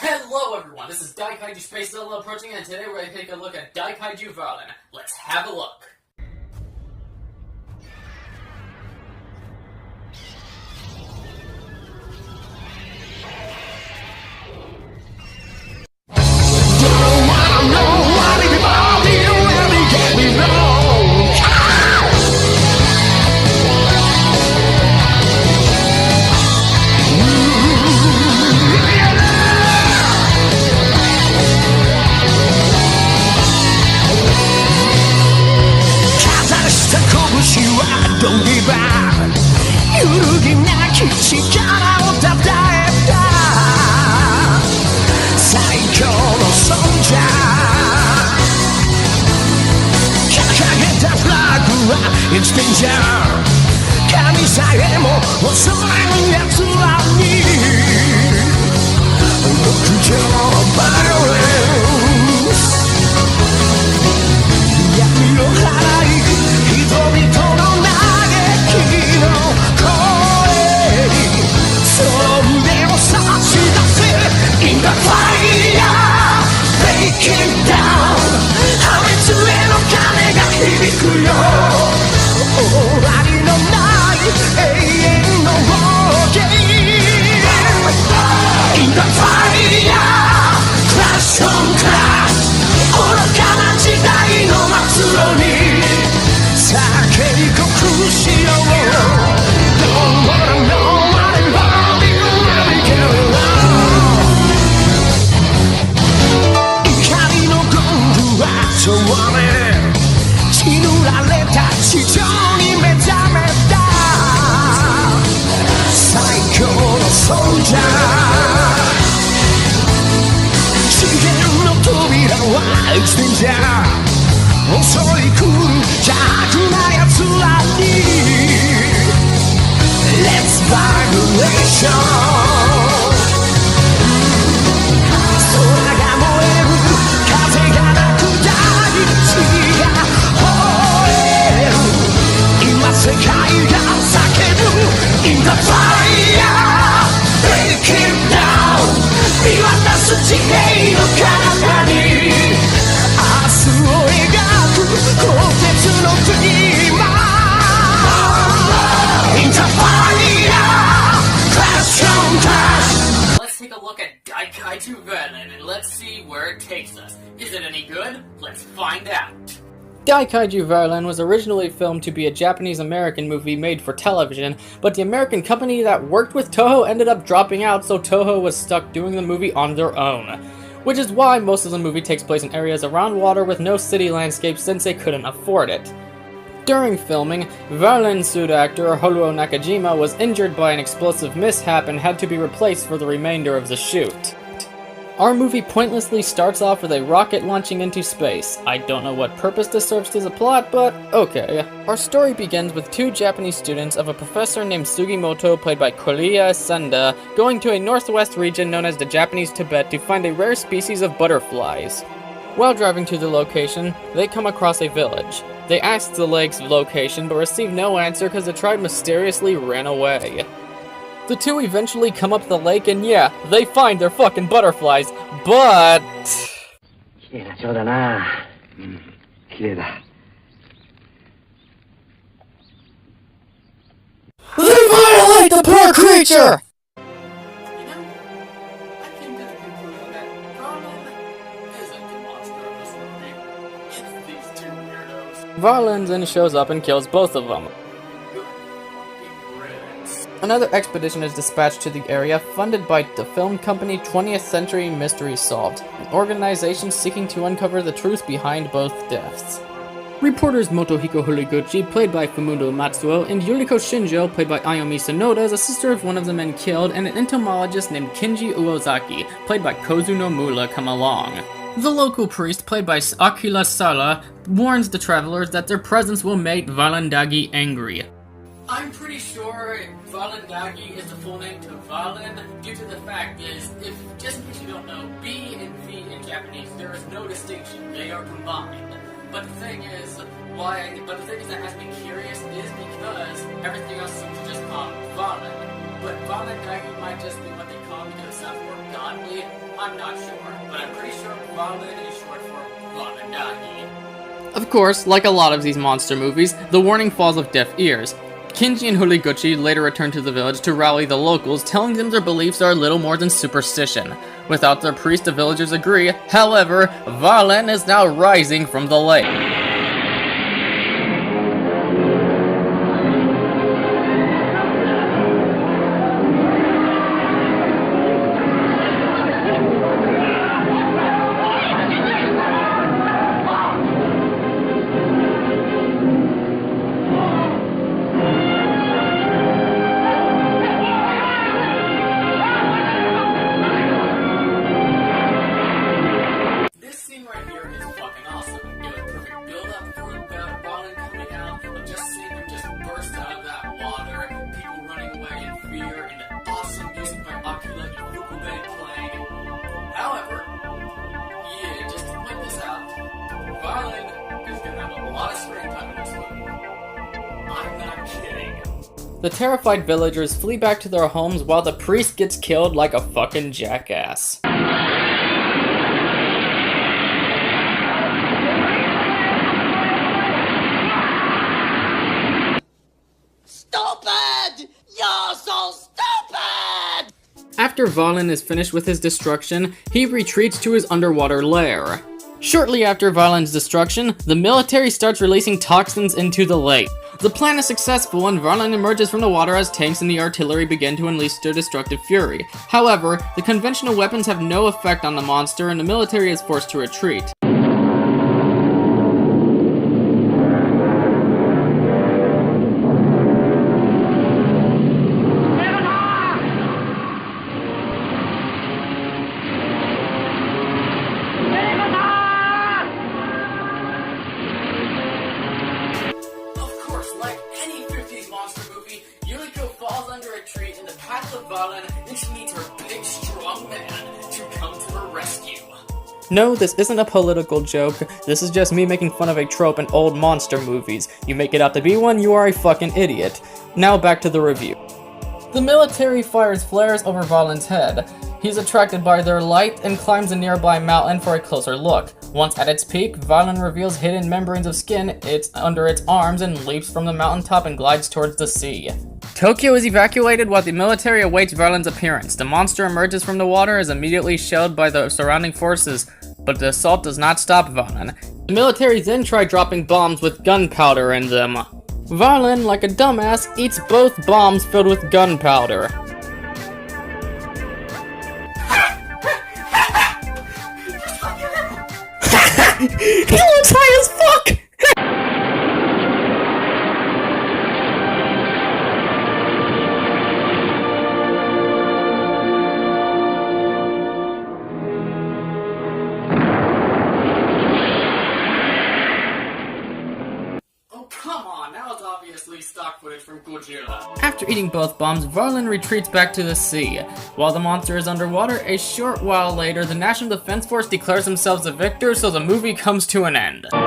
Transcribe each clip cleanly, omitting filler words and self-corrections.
Hello everyone, this is Daikaiju SpaceZilla approaching, and today we're going to take a look at Daikaiju Varan. Let's have a look. Don't give up 揺るぎなき力をたたえた最強のソルジャー掲げたフラッグは It's danger 神さえも恐れる奴らに極上バイオレンス闇を払い人々のIn the fire, break it down 破滅への鐘が響くよ終わりのない永遠の冒険 In the fire, crash on crash 愚かな時代の末路に叫び国しよう Don't wanna know what it all you really care aboutそうね血塗られた地上に目覚めた最強のソルジャー次元の扉はエクステンジャー襲い来る邪悪な奴らに Let's vibration 空が燃える風がなく世界が叫ぶ In the fire Break it down 見渡す地平の彼方に明日を描く鋼鉄のドリーマー In the fire Crash on crash Let's take a look at Daikaiju Varan and let's see where it takes us. Is it any good? Let's find out. Daikaiju Varan was originally filmed to be a Japanese-American movie made for television, but the American company that worked with Toho ended up dropping out, so Toho was stuck doing the movie on their own. Which is why most of the movie takes place in areas around water with no city landscapes since they couldn't afford it. During filming, Varan suit actor Haruo Nakajima was injured by an explosive mishap and had to be replaced for the remainder of the shoot. Our movie pointlessly starts off with a rocket launching into space. I don't know what purpose this serves to the plot, but okay. Our story begins with two Japanese students of a professor named Sugimoto, played by Koriya Senda, going to a northwest region known as the Japanese Tibet to find a rare species of butterflies. While driving to the location, they come across a village. They ask the lake's location, but receive no answer because the tribe mysteriously ran away. The two eventually come up the lake and yeah, they find their fucking butterflies, but... They violate the poor creature! You know, I came to the conclusion that Rodan isn't the monster of this movie. It's these two weirdos. Varlan then shows up and kills both of them. Another expedition is dispatched to the area, funded by the film company 20th Century Mysteries Solved, an organization seeking to uncover the truth behind both deaths. Reporters Motohiko Horiguchi, played by Fumudo Matsuo, and Yuriko Shinjo, played by Ayumi Sonoda, is a sister of one of the men killed, and an entomologist named Kinji Uozaki, played by Kozuno Mura, come along. The local priest, played by Akira Sala, warns the travelers that their presence will make Valandagi angry. I'm pretty sure Valandagi is the full name to Valan, due to the fact is, if just in case you don't know, B and V in Japanese, there is no distinction, they are combined. But the thing is that has me curious is because everything else seems to just call Valan. But Valandagi might just be what they call because it sounds more godly. I'm not sure, but I'm pretty sure Varan is short for Valandagi. Of course, like a lot of these monster movies, the warning falls of deaf ears. Kinji and Horiguchi later return to the village to rally the locals, telling them their beliefs are little more than superstition. Without their priest, the villagers agree. However, Varan is now rising from the lake. The terrified villagers flee back to their homes while the priest gets killed like a fucking jackass. Stupid! You're so stupid! After Varan is finished with his destruction, he retreats to his underwater lair. Shortly after Varan's destruction, the military starts releasing toxins into the lake. The plan is successful and Varan emerges from the water as tanks and the artillery begin to unleash their destructive fury. However, the conventional weapons have no effect on the monster and the military is forced to retreat. No, this isn't a political joke, this is just me making fun of a trope in old monster movies. You make it out to be one, you are a fucking idiot. Now back to the review. The military fires flares over Varan's head. He's attracted by their light and climbs a nearby mountain for a closer look. Once at its peak, Varan reveals hidden membranes of skin under its arms and leaps from the mountaintop and glides towards the sea. Tokyo is evacuated while the military awaits Varan's appearance. The monster emerges from the water, is immediately shelled by the surrounding forces, but the assault does not stop Varan. The military then try dropping bombs with gunpowder in them. Varan, like a dumbass, eats both bombs filled with gunpowder. He looks high as fuck! Stock footage from Godzilla. After eating both bombs, Varan retreats back to the sea. While the monster is underwater, a short while later, the National Defense Force declares themselves the victor, so the movie comes to an end. Well,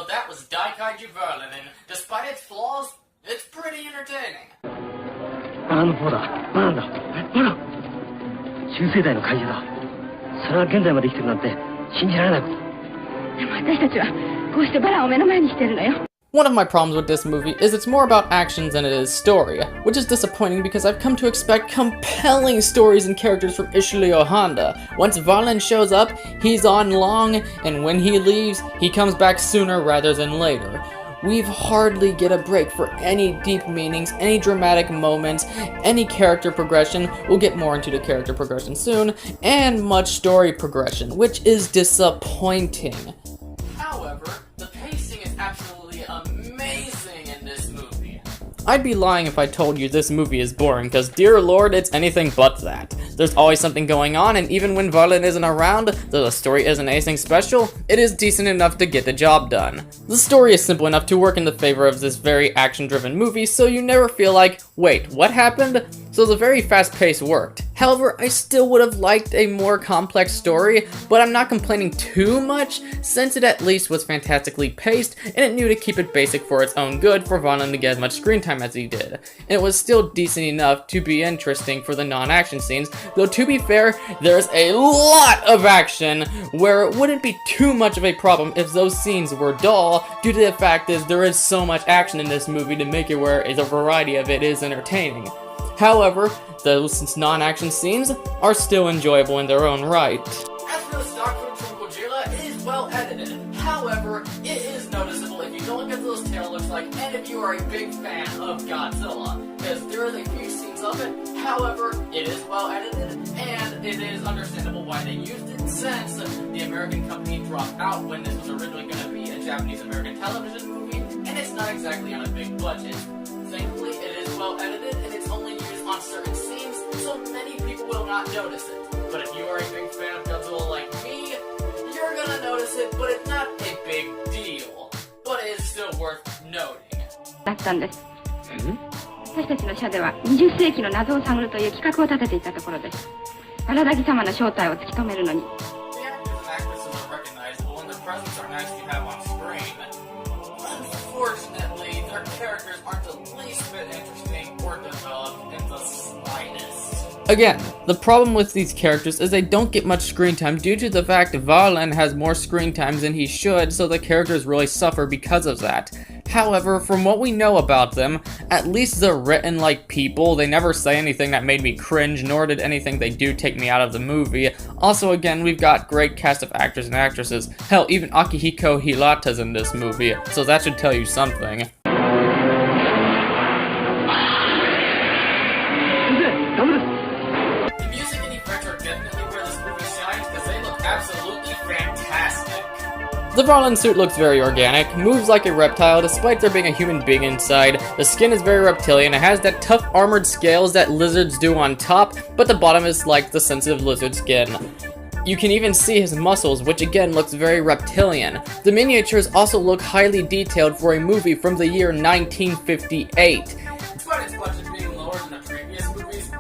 that was Daikaiju Varan, and despite its flaws, it's pretty entertaining. ほら、バランだ。バラン。中生代の怪獣だ。それは現在まで生きてるなんて信じられないこと。 One of my problems with this movie is it's more about actions than it is story, which is disappointing because I've come to expect compelling stories and characters from Ishiro Honda. Once Varan shows up, he's on long, and when he leaves, he comes back sooner rather than later. We've hardly get a break for any deep meanings, any dramatic moments, any character progression. We'll get more into the character progression soon, and much story progression, which is disappointing. However, the pacing is absolutely amazing in this movie. I'd be lying if I told you this movie is boring, because dear lord, it's anything but that. There's always something going on, and even when Varan isn't around, though the story isn't anything special, it is decent enough to get the job done. The story is simple enough to work in the favor of this very action-driven movie, so you never feel like, wait, what happened? So the very fast pace worked. However, I still would have liked a more complex story, but I'm not complaining too much, since it at least was fantastically paced, and it knew to keep it basic for its own good for Varan to get as much screen time as he did. And it was still decent enough to be interesting for the non-action scenes, though to be fair, there's a lot of action, where it wouldn't be too much of a problem if those scenes were dull, due to the fact is there is so much action in this movie to make it where a variety of it is entertaining. However, those non-action scenes are still enjoyable in their own right. As for the stock footage from Godzilla, it is well edited. However, it is noticeable if you don't look at those tail looks like, and if you are a big fan of Godzilla, because there is a few scenes of it. However, it is well edited, and it is understandable why they used it, since the American company dropped out when this was originally going to be a Japanese-American television movie, and it's not exactly on a big budget. Thankfully, it is well edited, and it's only used on certain scenes, so many people will not notice it. But if you are a big fan of Godzilla like me, you're gonna notice it, but it's not a big deal. But it is still worth noting. だったんです。私たちの社では20世紀の謎を探るという企画を立てていたところです。荒滝様の正体を突き止めるのに。The actors and actresses are recognizable, and their presence are nice to have on screen. Unfortunately, their characters aren't the least bit interesting or developed in the slightest. Again, the problem with these characters is they don't get much screen time due to the fact Varan has more screen time than he should, so the characters really suffer because of that. However, from what we know about them, at least they're written like people. They never say anything that made me cringe, nor did anything they do take me out of the movie. Also, again, we've got great cast of actors and actresses. Hell, even Akihiko Hirata's in this movie, so that should tell you something. The music and effects are definitely where this movie shines, because they look absolutely fantastic. The Varan suit looks very organic, moves like a reptile despite there being a human being inside. The skin is very reptilian, it has that tough armored scales that lizards do on top, but the bottom is like the sensitive lizard skin. You can even see his muscles, which again looks very reptilian. The miniatures also look highly detailed for a movie from the year 1958. Despite its budget being lower than the previous movies,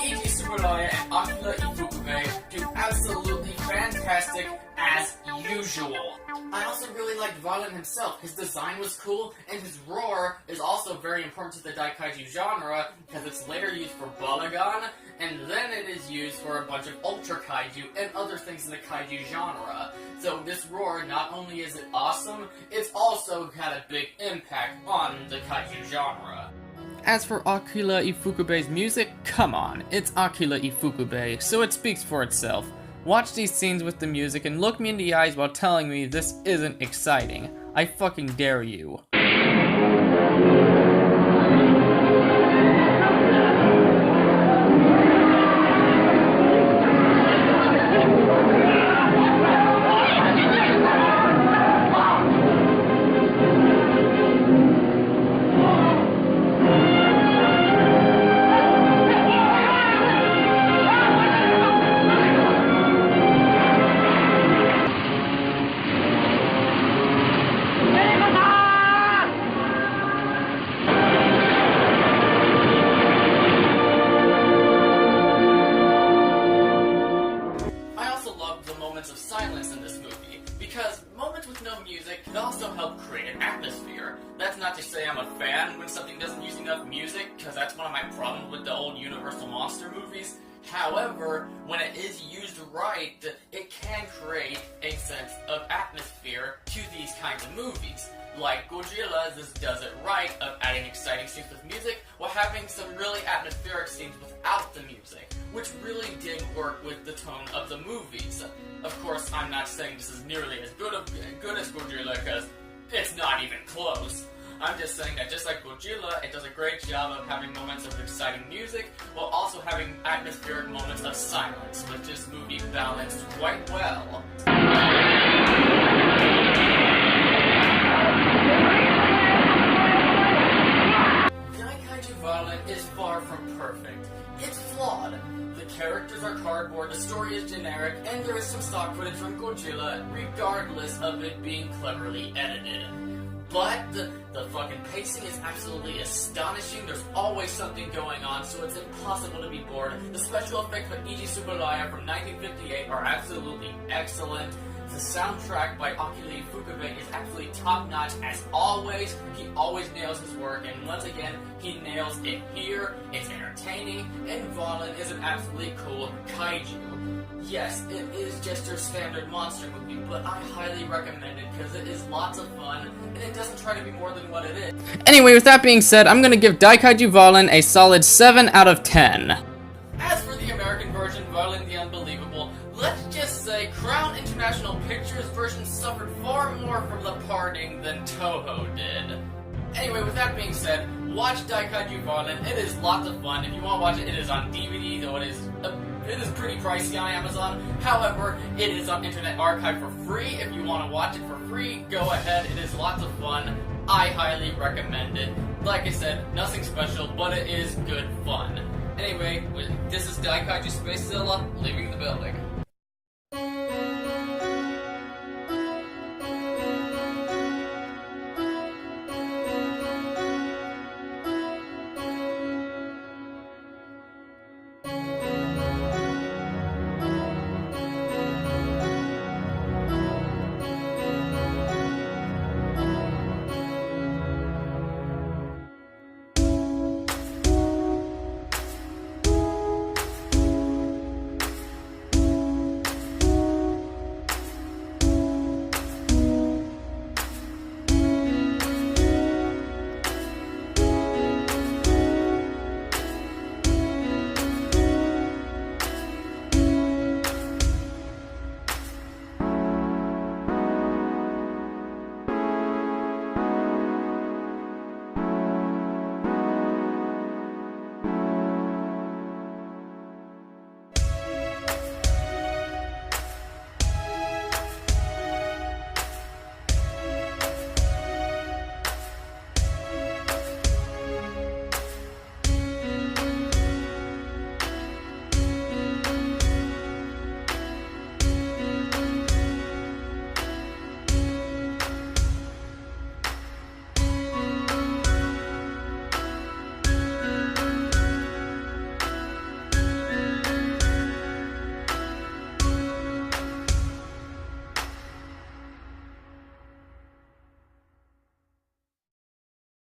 E.G. Tsuburaya and Akira Ifukube do absolutely fantastic as usual. I also really liked Varan himself. His design was cool, and his roar is also very important to the Daikaiju genre, because it's later used for Balagan, and then it is used for a bunch of Ultra Kaiju and other things in the Kaiju genre. So this roar, not only is it awesome, it's also had a big impact on the Kaiju genre. As for Akira Ifukube's music, come on, it's Akira Ifukube, so it speaks for itself. Watch these scenes with the music and look me in the eyes while telling me this isn't exciting. I fucking dare you. However, when it is used right, it can create a sense of atmosphere to these kinds of movies. Like Godzilla, this does it right of adding exciting scenes with music while having some really atmospheric scenes without the music, which really did work with the tone of the movies. Of course, I'm not saying this is nearly as good as Godzilla, because it's not even close. I'm just saying that just like Godzilla, it does a great job of having moments of exciting music, while also having atmospheric moments of silence, which this movie balanced quite well. Daikaiju Varan is far from perfect. It's flawed. The characters are cardboard, the story is generic, and there is some stock footage from Godzilla, regardless of it being cleverly edited. But the fucking pacing is absolutely astonishing. There's always something going on, so it's impossible to be bored. The special effects by Iji Tsuburaya from 1958 are absolutely excellent. The soundtrack by Akili Fukube is absolutely top-notch as always. He always nails his work, and once again, he nails it here. It's entertaining, and Varan is an absolutely cool kaiju. Yes, it is just your standard monster movie, but I highly recommend it because it is lots of fun, and it doesn't try to be more than what it is. Anyway, with that being said, I'm gonna give Daikaiju Varan a solid 7 out of 10. As for the American version, Varan the Unbelievable, let's just say Crown International Pictures version suffered far more from the parting than Toho did. Anyway, with that being said, watch Daikaiju Varan. It is lots of fun. If you want to watch it, it is on DVD, though it is pretty pricey on Amazon. However, it is on Internet Archive for free. If you want to watch it for free, go ahead. It is lots of fun. I highly recommend it. Like I said, nothing special, but it is good fun. Anyway, this is Daikaiju SpaceZilla leaving the building.